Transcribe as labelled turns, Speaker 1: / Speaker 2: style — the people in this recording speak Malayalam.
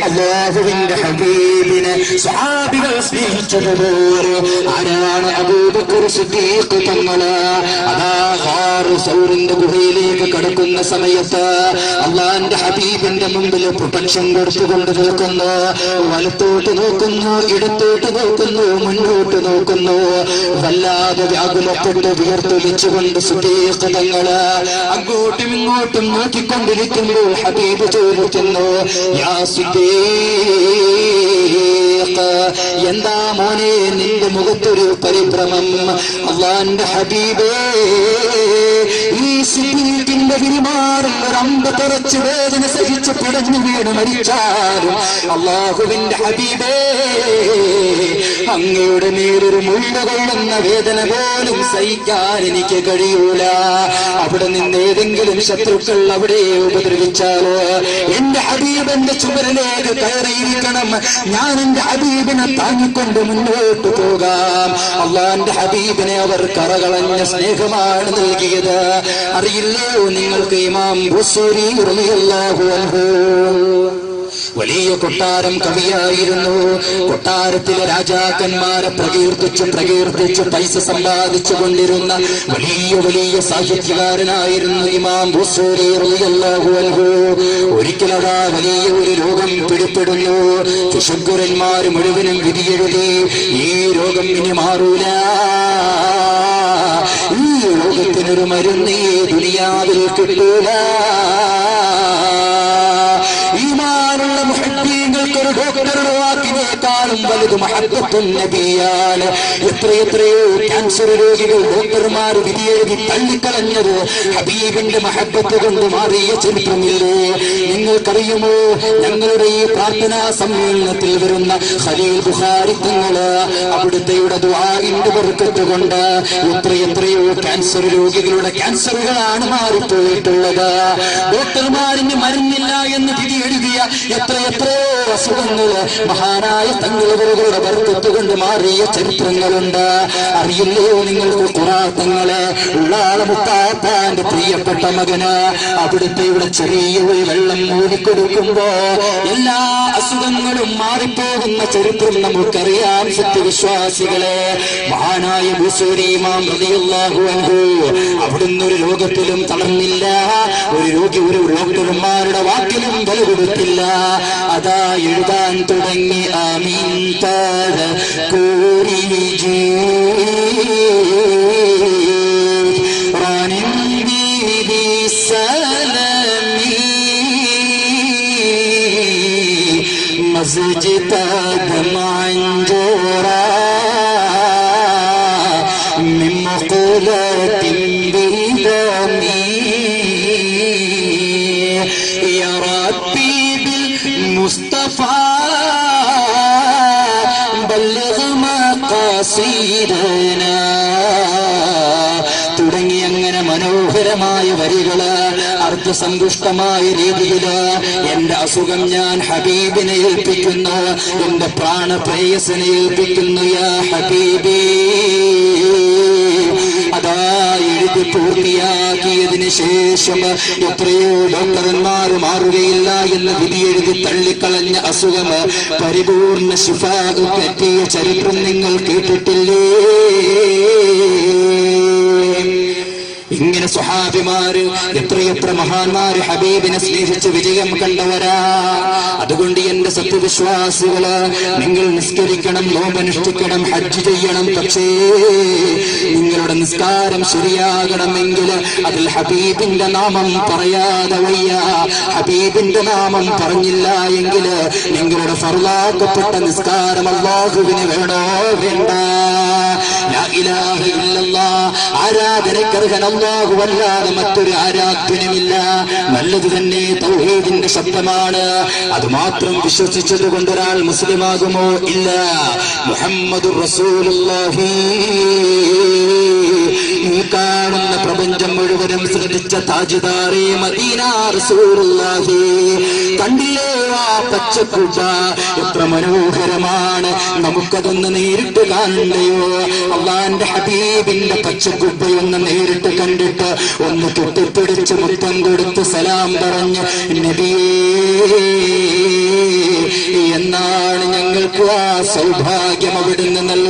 Speaker 1: അല്ലാഹുവിന്റെ ഹബീബിനെ സ്വഹാബികൾ സ്നേഹിച്ചതുപോലെ ആരാണ് അബൂബക്കർ സിദ്ദീഖ് തങ്ങള് അതാ ഖാറു സൗറിന്റെ ഗുഹയിലേക്ക് കടക്കുന്ന സമയത്ത് അള്ളാന്റെ ഹബീബിന്റെ മുമ്പിൽ പ്രൊട്ടക്ഷൻ കൊടുത്തുകൊണ്ട് നിൽക്കുന്നു. വലത്തോട്ട് നോക്കുന്നു, ഇടത്തോട്ട് നോക്കുന്നു, മുന്നോട്ട് നോക്കുന്നു. വല്ലാതെ വ്യാകുലപ്പെട്ട് വിയർത്തൊലിച്ചുകൊണ്ട് സിദ്ദീഖ് തങ്ങള് അങ്ങോട്ടും ഇങ്ങോട്ടും നോക്കിക്കൊണ്ടിരിക്കുമ്പോൾ ഹബീബ് ചോദിക്കുന്നു, യാ സിദ്ദീഖ്, എന്താ മോനെ നിന്റെ മുഖത്തൊരു പരിഭ്രമം? അള്ളാന്റെ ഹബീബേ, ഈ സിദ്ദീഖിന്റെ പെരുമാറും ഒരമ്പ് തറച്ച് വേദന സഹിച്ച് പിടഞ്ഞു വീണ് മരിച്ചാലും അള്ളാഹുവിന്റെ ഹബീബേ, അങ്ങയുടെ നേരൊരു മുള്ളു കൊള്ളുന്ന വേദന പോലും സഹിക്കാൻ എനിക്ക് കഴിയൂല. അവിടെ നിന്ന് ഏതെങ്കിലും ശത്രുക്കൾ അവിടെ ഉപദ്രവിച്ചാലോ എന്റെ ഹബീബ് എന്റെ ചുമരിലേക്ക് കയറിയിരിക്കണം. ഞാൻ എന്റെ ഹബീബിനെ താങ്ങിക്കൊണ്ട് മുന്നോട്ട് പോകാം. അള്ളാന്റെ ഹബീബിനെ അവർ കറകളഞ്ഞ സ്നേഹമാണ് നൽകിയത്. അറിയില്ലോ നിങ്ങൾക്ക് ഇമാം ബുസൂരി റളിയല്ലാഹു അൻഹു വലിയ കൊട്ടാരം കവിയായിരുന്നു. കൊട്ടാരത്തിലെ രാജാക്കന്മാരെ പ്രകീർത്തിച്ച് പൈസ സമ്പാദിച്ചു കൊണ്ടിരുന്ന വലിയ വലിയ സാഹിത്യകാരനായിരുന്നു ഇമാം ബുസൂരി റളിയല്ലാഹു അൻഹു. ഒരിക്കലതാ വലിയ ഒരു രോഗം പിടിപ്പെടുന്നു. ചുഷുഗുരന്മാർ മുഴുവനും വിധിയെഴുതി, ഈ രോഗം ഇനി മാറൂല, ഈ രോഗത്തിനൊരു മരുന്ന് ഈ ദുനിയാവിൽ കിട്ടൂല. ഈമാനുള്ള മുഹബ്ബീങ്ങൾക്കൊരു ഡോക്ടറുടെ വാക്കിനേക്കാളും വലുത് മഹബ്ബത്തുൻ നബിയാണ്. എത്രയെത്രയോ ക്യാൻസർ രോഗികൾ ഡോക്ടർമാർ വിധിയെഴുതി തള്ളിക്കളഞ്ഞത് ഹബീബിന്റെ മഹബ്ബത്ത് കൊണ്ട് മാറിയ ചരിത്രമില്ലേ? നിങ്ങൾക്കറിയുമോ, ഞങ്ങളുടെ ഈ പ്രാർത്ഥനാ സമ്മേളനത്തിൽ വരുന്ന ഖലീൽ ബുഖാരി തങ്ങള് അവിടുത്തെയുടെ ദുആഇന്റെ ബർക്കത്ത് കൊണ്ട് എത്രയെത്രയോ ക്യാൻസർ രോഗികളുടെ ക്യാൻസറുകളാണ് മാറിപ്പോയിട്ടുള്ളത്. ഡോക്ടർമാരിന് മരുന്നില്ല എന്ന് വിധി എഴുതിയ എത്രയെത്രയോ അസുഖങ്ങള് മഹാനായ തങ്ങളുടെ ബർക്കത്ത് കൊണ്ട് മാറിയ ചരിത്രങ്ങളുണ്ട്. അറിയില്ലോ നിങ്ങൾക്ക് ഖുറാത്തങ്ങള് ഉള്ളാളെ മുത്താപ്പാന്റെ പ്രിയപ്പെട്ട മകന് അവിടുത്തെ ഇവിടെ ചെറിയ ഒരു വെള്ളം മൂടിക്കൊടുക്കുമ്പോ എല്ലാ അസുഖങ്ങളും മാറിപ്പോകുന്ന ചരിത്രം നമുക്കറിയാം. സത്യവിശ്വാസികളെ, മഹാനായ ബുസൂരി ഇമാം റളിയല്ലാഹു അൻഹു അവിടുന്ന് ഒരു രോഗത്തിലും തളർന്നില്ല. ഒരു രോഗി ഒരു ഡോക്ടർമാരുടെ വാക്കിലും വില കൊടുത്തില്ല. അതാ എഴുതാൻ തുടങ്ങി, ആമീൻ താര കൂരിജി مسجد منجورا من مقولة بدمي يا ربي بالمصطفى بلغ مقاصدنا തുടങ്ങി അങ്ങനെ മനോഹരമായ വരികള് അർത്ഥസന്തുഷ്ടമായ രീതിയില് എന്റെ അസുഖം ഞാൻ ഹബീബിനെ ഏൽപ്പിക്കുന്നു, എന്റെ പ്രാണപ്രേയസിനെ ഏൽപ്പിക്കുന്നു. യാ ഹബീബി, അതാ എഴുതി പൂർത്തിയാക്കിയതിന് ശേഷം എത്രയോ ഡോക്ടർമാർ മാറുകയില്ല എന്ന് വിധി എഴുതി തള്ളിക്കളഞ്ഞ അസുഖം പരിപൂർണ ശിഫാ പറ്റിയ ചരിത്രം നിങ്ങൾ കേട്ടിട്ടില്ലേ? ഇങ്ങനെ സ്വഹാബിമാര് എത്രയെത്ര മഹാന്മാര് ഹബീബിനെ സ്നേഹിച്ച് വിജയം കണ്ടവരാ. അതുകൊണ്ട് എന്റെ സത്യവിശ്വാസികള്, നിങ്ങൾ നിസ്കരിക്കണം, നോമ്പനുഷ്ഠിക്കണം, ഹജ്ജ് ചെയ്യണം. പക്ഷേ നിങ്ങളുടെ നിസ്കാരം ശരിയാകണമെങ്കിൽ അതിൽ ഹബീബിന്റെ നാമം പറയാതെ വയ്യ. ഹബീബിന്റെ നാമം പറഞ്ഞില്ല എങ്കിൽ നിങ്ങളുടെ ഫർളാക്കപ്പെട്ട നിസ്കാരം അല്ലാഹുവിന് വേണോ വേണ്ട? ലാ ഇലാഹ ഇല്ലല്ലാഹ്, ആരാധനക്കർഹൻ അല്ലാഹുവല്ലാതെ മറ്റൊരു ആരാധ്യനുമില്ല. നല്ലത് തന്നെ തൗഹീദിന്റെ ശബ്ദമാണ്. അത് മാത്രം വിശ്വസിച്ചത് കൊണ്ട് ഒരാൾ മുസ്ലിമാകുമോ? ഇല്ല. മുഹമ്മദുർ റസൂലുള്ളാഹി ഈ കാണുന്ന പ്രപഞ്ചം മുഴുവനും സൃഷ്ടിച്ച താജ്ദാറെ മദീന റസൂലുള്ളാഹി. കണ്ടില്ലേ ആ പച്ചക്കുട്ട എത്ര മനോഹരമാണ്, നമുക്കതൊന്ന് നേരിട്ട് കാണണ്ടയോ? അള്ളാന്റെ ഹബീബിന്റെ പച്ചക്കുട്ടയൊന്ന് നേരിട്ട് കണ്ടിട്ട് ഒന്ന് കെട്ടിപ്പിടിച്ച് മുത്തം കൊടുത്ത് സലാം പറഞ്ഞ് നബിയേ എന്നാണ് ഞങ്ങൾക്ക് ആ സൗഭാഗ്യം അവിടുന്ന് നൽകും.